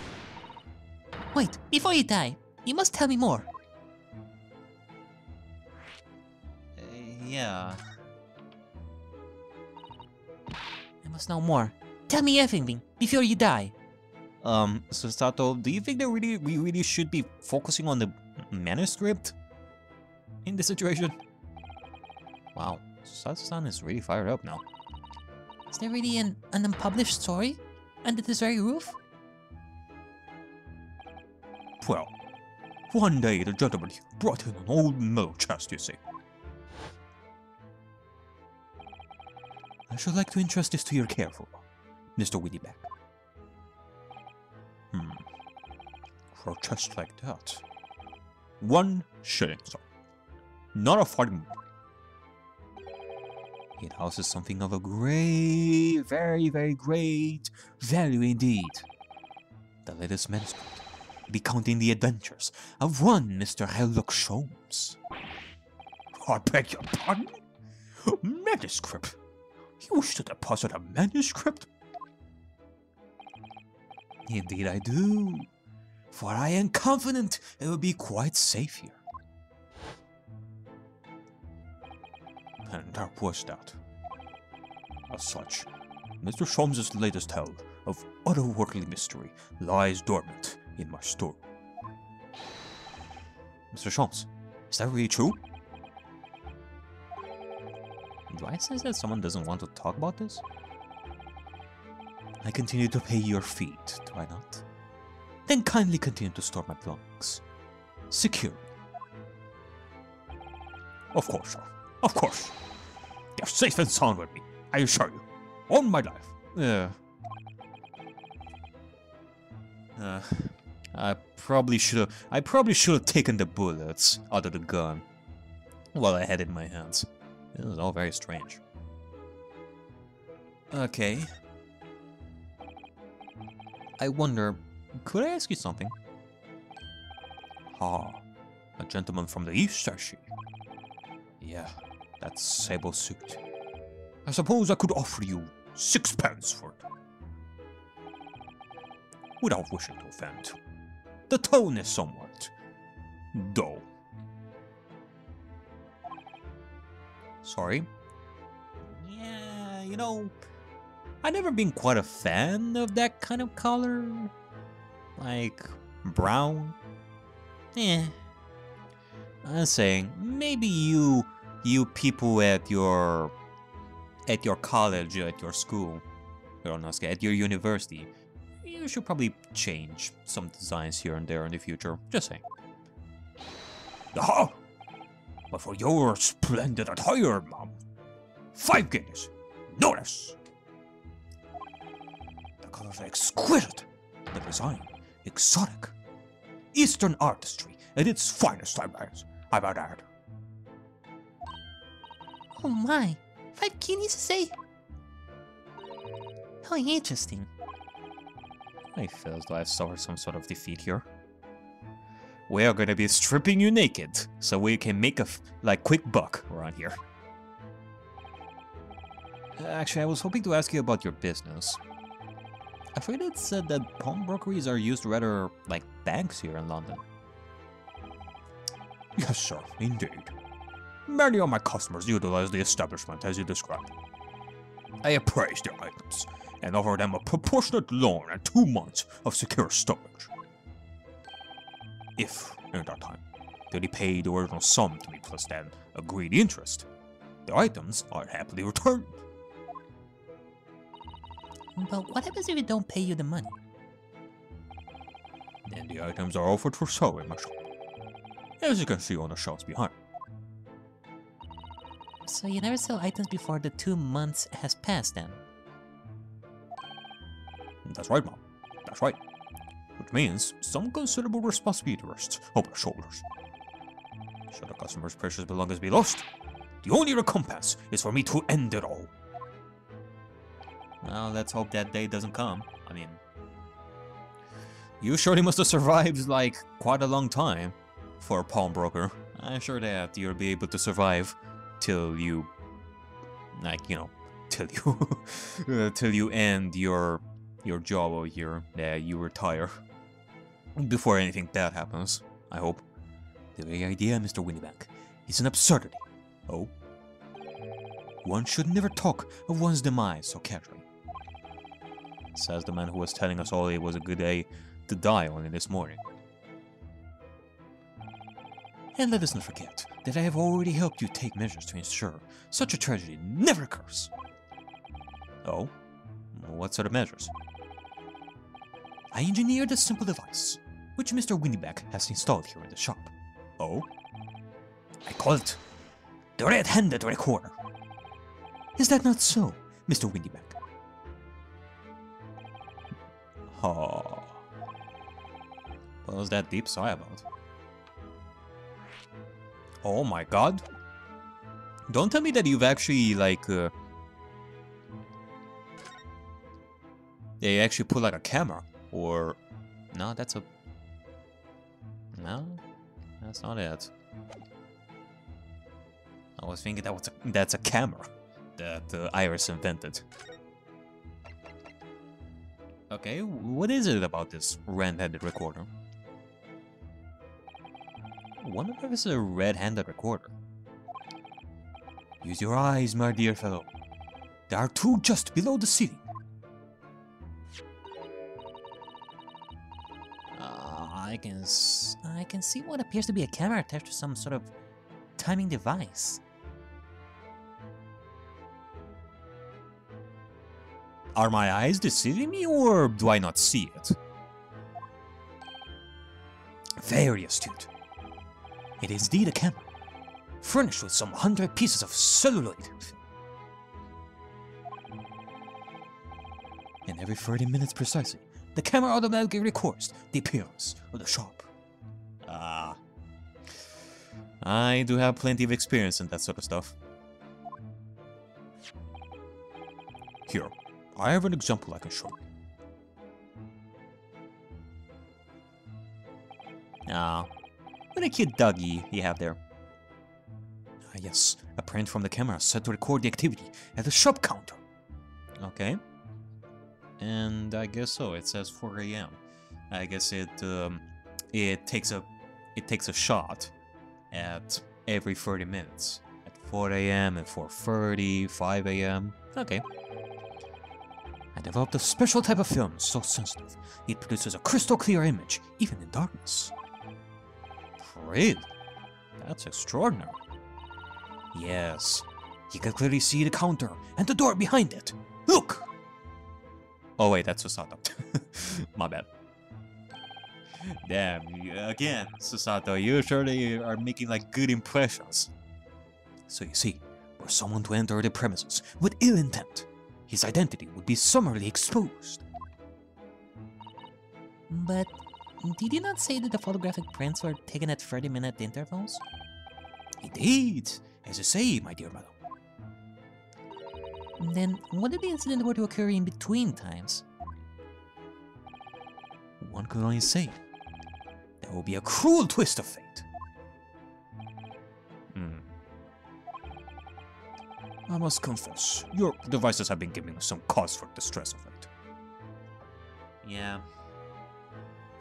Wait, before you die, you must tell me more. Yeah. I must know more. Tell me everything before you die. So Sato, do you think that we really should be focusing on the manuscript in this situation? Wow, Sato-san is really fired up now. Is there really an unpublished story under this very roof? Well, one day the gentleman brought in an old metal chest, you see. I should like to entrust this to your care for, Mr. Winnieback. For a chest like that, 1 shilling, sir. Not a farthing more. It houses something of a great, very, very great value indeed. The latest manuscript, recounting the adventures of one Mr. Sherlock Holmes. I beg your pardon? Manuscript? You wish to deposit a manuscript? Indeed I do, for I am confident it will be quite safe here. And that was that. As such, Mr. Sholmes' latest tale of otherworldly mystery lies dormant in my store. Mr. Sholmes, is that really true? Do I sense that someone doesn't want to talk about this? I continue to pay your fee, do I not? Then kindly continue to store my belongings. Securely. Of course, sir. Of course. They're safe and sound with me, I assure you. On my life. I probably should have taken the bullets out of the gun while I had it in my hands. This is all very strange. Okay. I wonder, could I ask you something? Ah, a gentleman from the east, I see. Yeah, that sable suit. I suppose I could offer you 6 pence for it. Without wishing to offend. The tone is somewhat dull. Sorry. Yeah, you know, I've never been quite a fan of that kind of color. Like, brown. I'm saying, maybe you people at your college, at your school, or not, at your university, you should probably change some designs here and there in the future. Just saying. Aha! But for your splendid attire, Mom, 5 guineas, no less. The colors are exquisite, the design exotic, Eastern artistry at its finest, I might add. Oh my, 5 guineas to say? How interesting. I feel as though I've suffered some sort of defeat here. We are gonna be stripping you naked, so we can make a quick buck around here. Actually, I was hoping to ask you about your business. I've heard it said that pawnbrokeries are used rather like banks here in London. Yes, sir, indeed. Many of my customers utilize the establishment as you described. I appraise their items and offer them a proportionate loan and 2 months of secure storage. If, in that time, they repay the original sum to me plus then agreed interest, the items are happily returned. But what happens if it don't pay you the money? Then the items are offered for sale in my shop, as you can see on the shelves behind. So you never sell items before the 2 months has passed then? That's right, Mom. That's right. Which means some considerable responsibility rests on my shoulders. Should a customer's precious belongings be lost, the only recompense is for me to end it all. Well, let's hope that day doesn't come. I mean, you surely must have survived, like, quite a long time for a pawnbroker. I'm sure that you'll be able to survive till you, like, you know, till you end your job over here, that you retire. Before anything bad happens, I hope. The very idea, Mr. Winnieback, is an absurdity. Oh? One should never talk of one's demise so casually. says the man who was telling us all it was a good day to die only this morning. And let us not forget that I have already helped you take measures to ensure such a tragedy never occurs. Oh? What sort of measures? I engineered a simple device, which Mr. Windyback has installed here in the shop. Oh? I call it the Red-Handed Recorder. Is that not so, Mr. Windyback? Oh. What was that deep sigh about? Oh my god. Don't tell me that you've actually, like, they actually put, like, a camera. Or... No, that's a... No? That's not it. I was thinking that's a camera that Iris invented. Okay, what is it about this red-handed recorder? Wonder if it's a red-handed recorder. Use your eyes, my dear fellow. There are two just below the ceiling. I can see what appears to be a camera attached to some sort of timing device. Are my eyes deceiving me, or do I not see it? Very astute. It is indeed a camera, furnished with some 100 pieces of celluloid. And every 30 minutes precisely, the camera automatically records the appearance of the shop. Ah. I do have plenty of experience in that sort of stuff. Here, I have an example I can show you. Ah, what a cute doggy you have there. Ah yes, a print from the camera set to record the activity at the shop counter. Okay. And I guess so, it says 4 AM. I guess it takes a shot at every 30 minutes. At 4 AM and 4:30, 5 AM. Okay. I developed a special type of film so sensitive, it produces a crystal clear image, even in darkness. Really? That's extraordinary. Yes, you can clearly see the counter and the door behind it. Look! Oh wait, that's Susato. My bad. Damn, again, Susato, you surely are making like good impressions. So you see, were someone to enter the premises with ill intent, his identity would be summarily exposed. But did you not say that the photographic prints were taken at 30-minute intervals? Indeed, as you say, my dear madam. Then what if the incident were to occur in between times? One could only say, that will be a cruel twist of fate. I must confess, your devices have been giving me some cause for distress of late. Yeah,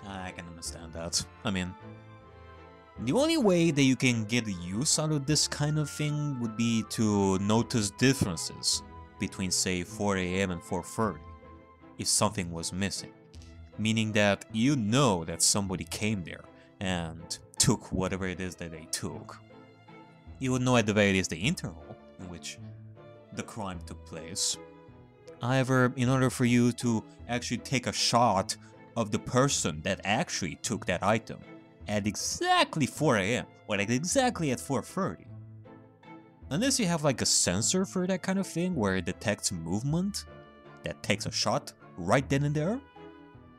I can understand that. I mean, the only way that you can get use out of this kind of thing would be to notice differences between, say, 4 AM and 4:30 if something was missing. Meaning that you know that somebody came there and took whatever it is that they took. You would know at the very least the interval in which the crime took place. However, in order for you to actually take a shot of the person that actually took that item at exactly 4 AM, or like exactly at 4:30, unless you have like a sensor for that kind of thing where it detects movement that takes a shot right then and there,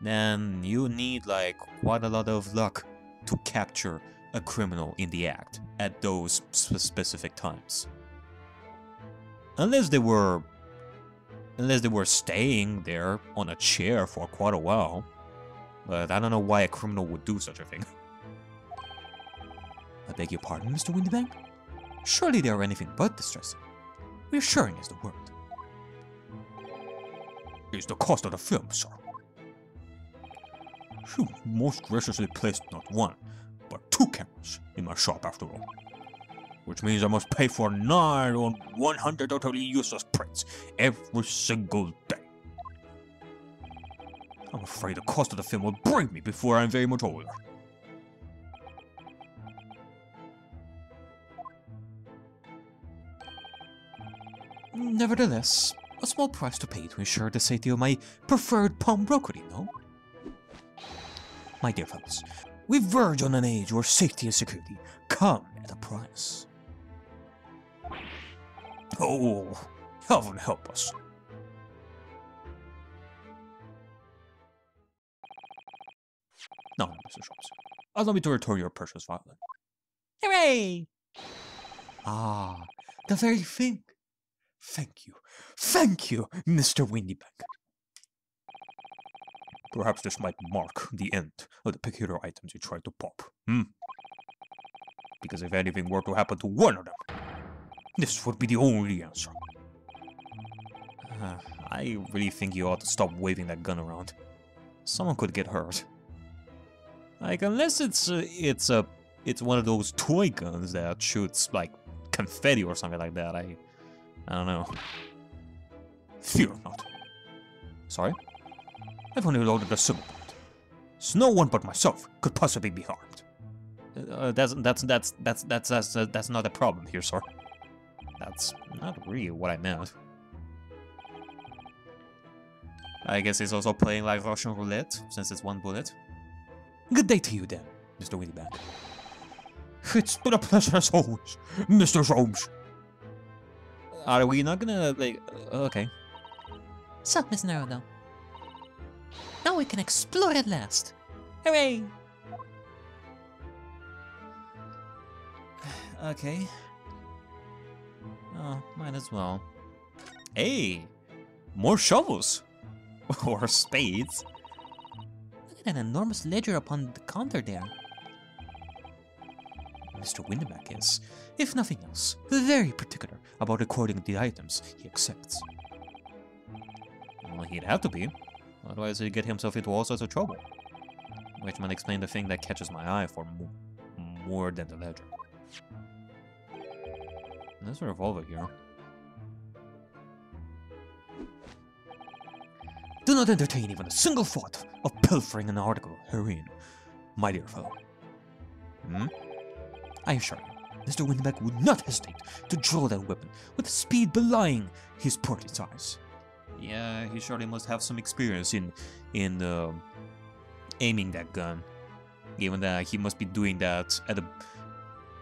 then you need like quite a lot of luck to capture a criminal in the act at those specific times. Unless they were staying there on a chair for quite a while. But I don't know why a criminal would do such a thing. I beg your pardon, Mr. Windybank? Surely they are anything but distressing. Reassuring is the word. It's the cost of the film, sir. You most graciously placed not one, but 2 cameras in my shop after all. Which means I must pay for 9 or 100 utterly useless prints every single day. I'm afraid the cost of the film will break me before I'm very much older. Nevertheless, a small price to pay to ensure the safety of my preferred pawnbroker, you know? My dear fellows, we verge on an age where safety and security come at a price. Oh, heaven help us. No, Mr. Shrubs. Allow me to return your precious violin. Hooray! Ah, the very thing. Thank you, Mr. Windybank. Perhaps this might mark the end of the peculiar items you tried to pop, Because if anything were to happen to one of them, this would be the only answer. I really think you ought to stop waving that gun around. Someone could get hurt. Like, unless it's one of those toy guns that shoots, like, confetti or something like that, I don't know. Fear not. Sorry? I've only loaded a single bullet, so no one but myself could possibly be harmed. That's not a problem here, sir. That's not really what I meant. I guess he's also playing like Russian roulette, since it's one bullet. Good day to you then, Mr. Windybank. It's been a pleasure as always, Mr. Holmes. Are we not gonna, like, okay. Sup, Miss Naruto? Now we can explore at last. Hooray! Okay. Oh, might as well. Hey! More shovels! Or spades. Look at that enormous ledger upon the counter there. Mr. Windybank is, if nothing else, very particular about recording the items he accepts. Well, he'd have to be. Otherwise he'd get himself into all sorts of trouble. Which might explain the thing that catches my eye for more than the ledger. There's a revolver here. Do not entertain even a single thought of pilfering an article herein, my dear fellow. I assure you, Mr. Windybank would not hesitate to draw that weapon with a speed belying his portly size. Yeah, he surely must have some experience in aiming that gun, given that he must be doing that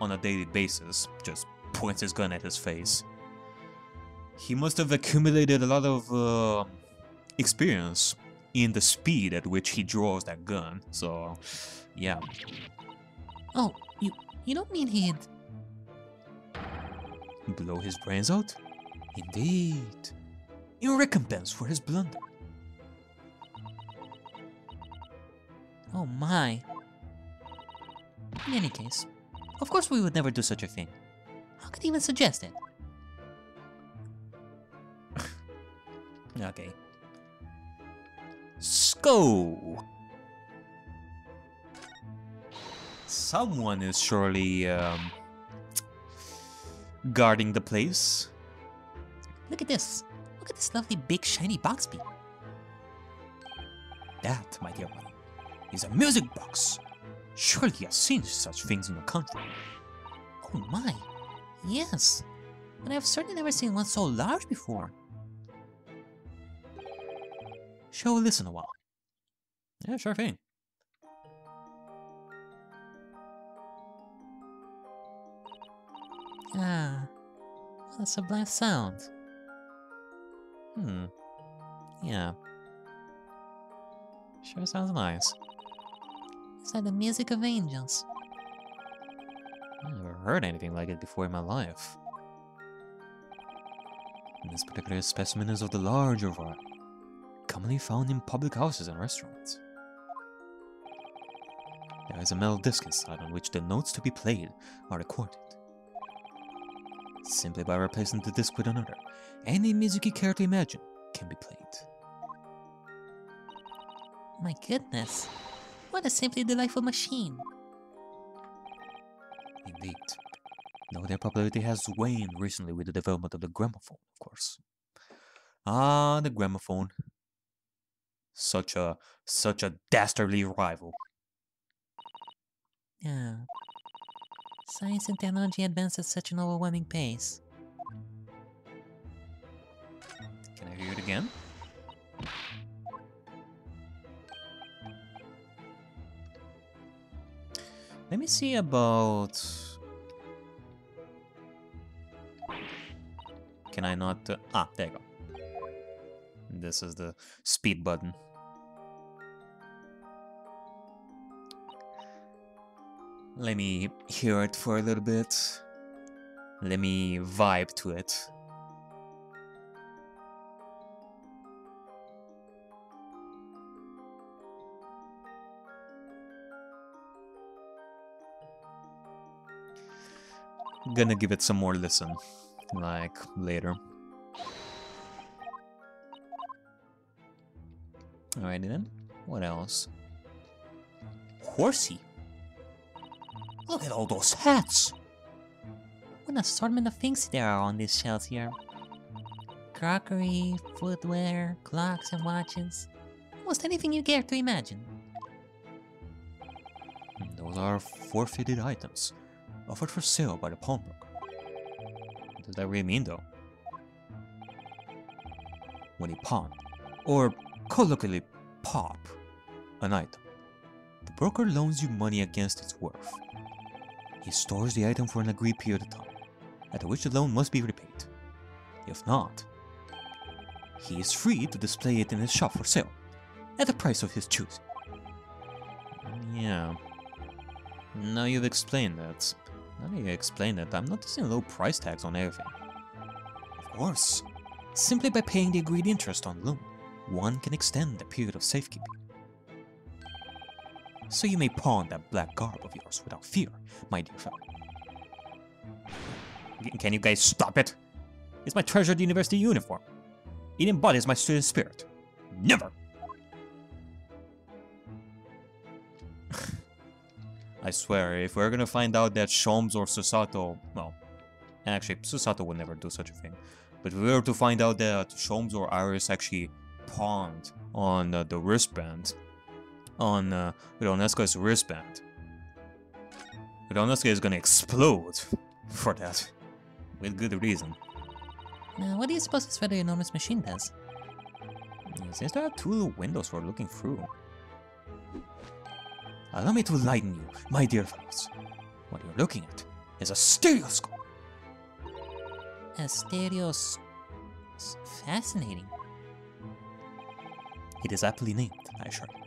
on a daily basis. Just points his gun at his face. He must have accumulated a lot of experience in the speed at which he draws that gun. So, yeah. Oh, you don't mean he'd... Blow his brains out? Indeed. In recompense for his blunder. Oh my. In any case, of course we would never do such a thing. How could he even suggest it? Okay. Sko! Someone is surely, guarding the place. Look at this. Look at this lovely big shiny box beat. That, my dear one, is a music box. Surely you have seen such things in the country. Oh my. Yes. But I've certainly never seen one so large before. Shall we listen a while? Yeah, sure thing. Ah, what a sublime sound. Yeah. Sure sounds nice. It's like the music of angels. I've never heard anything like it before in my life. This particular specimen is of the larger variety, commonly found in public houses and restaurants. There is a metal disc inside on which the notes to be played are recorded. Simply by replacing the disc with another, any music you care to imagine can be played. My goodness, what a simply delightful machine. Indeed. Though their popularity has waned recently with the development of the gramophone, of course. Ah, the gramophone. Such a dastardly rival. Yeah. Science and technology advance at such an overwhelming pace. Can I hear it again? Let me see about... Can I not... there you go. This is the speed button. Let me hear it for a little bit. Let me vibe to it. Gonna give it some more listen, like later. Alrighty then. What else? Horsey. Look at all those hats. What an assortment of things there are on these shelves here. Crockery, footwear, clocks and watches. Almost anything you care to imagine. Those are forfeited items, offered for sale by the pawnbroker. What does that really mean, though? When you pawn, or colloquially pop, an item, the broker loans you money against its worth. He stores the item for an agreed period of time, after which the loan must be repaid. If not, he is free to display it in his shop for sale, at the price of his choosing. Yeah. Now you've explained that. I'm noticing low price tags on everything. Of course. Simply by paying the agreed interest on loan, one can extend the period of safekeeping. So you may pawn that black garb of yours without fear, my dear fellow. Can you guys stop it? It's my treasured university uniform. It embodies my student spirit. Never! I swear, if we're gonna find out that Sholmes or Susato... Well, actually, Susato would never do such a thing. But if we were to find out that Sholmes or Iris actually pawned on the wristband, on Ryonesuka's wristband, Ryonesuka is gonna explode for that. With good reason. Now, what do you suppose this rather enormous machine does? It seems to have two little windows for looking through. Allow me to enlighten you, my dear fellows. What you're looking at is a stereoscope. A fascinating. It is aptly named, I assure you.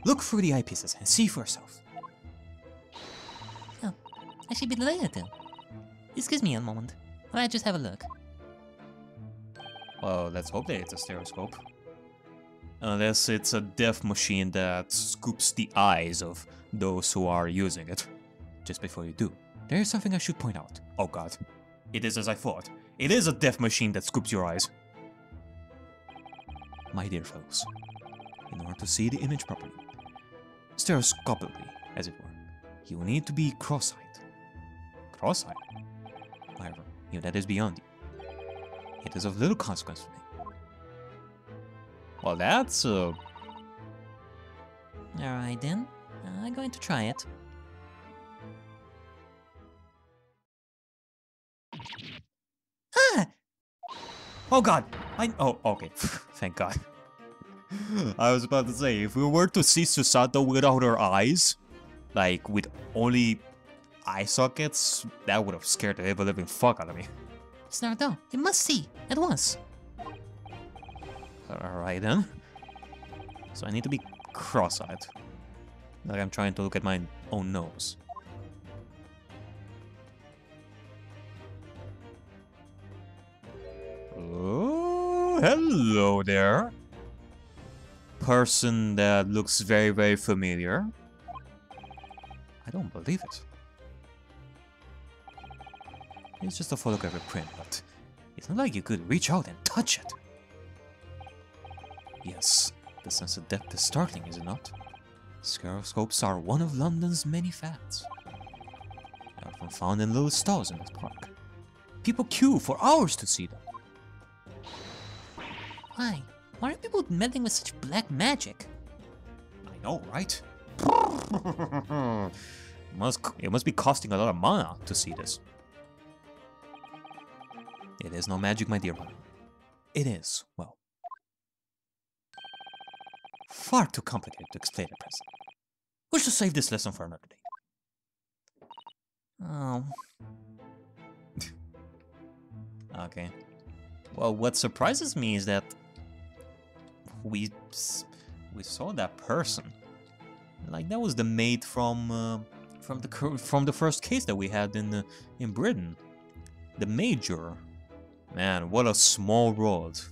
Look through the eyepieces and see for yourself. Oh, I should be delighted to. Excuse me a moment, while I just have a look. Well, let's hope that it's a stereoscope. Unless it's a deaf machine that scoops the eyes of those who are using it. Just before you do, there is something I should point out. Oh god. It is as I thought. It is a deaf machine that scoops your eyes. My dear fellows, in order to see the image properly, stereoscopically, as it were, you will need to be cross-eyed. Cross-eyed? However, that is beyond you. It is of little consequence for me. Well, that's Alright then, I'm going to try it. Ah! Oh god! Oh, okay. Thank god. I was about to say, if we were to see Susato without her eyes, like with only eye sockets, that would have scared the ever-living fuck out of me. It's Naruto, you must see, at once. Alright then. So I need to be cross-eyed. Like I'm trying to look at my own nose. Oh, hello there. Person that looks very, very familiar. I don't believe it. It's just a photographic print, but it's not like you could reach out and touch it. Yes, the sense of depth is startling, is it not? Stereoscopes are one of London's many fads. They are often found in little stalls in this park. People queue for hours to see them. Why? Why are people meddling with such black magic? I know, right? It must be costing a lot of mana to see this. It is no magic, my dear one. It is, well, far too complicated to explain at present. We should save this lesson for another day. Oh. Okay. Well, what surprises me is that we saw that person. Like that was the maid from the first case that we had in Britain. The major. Man, what a small world.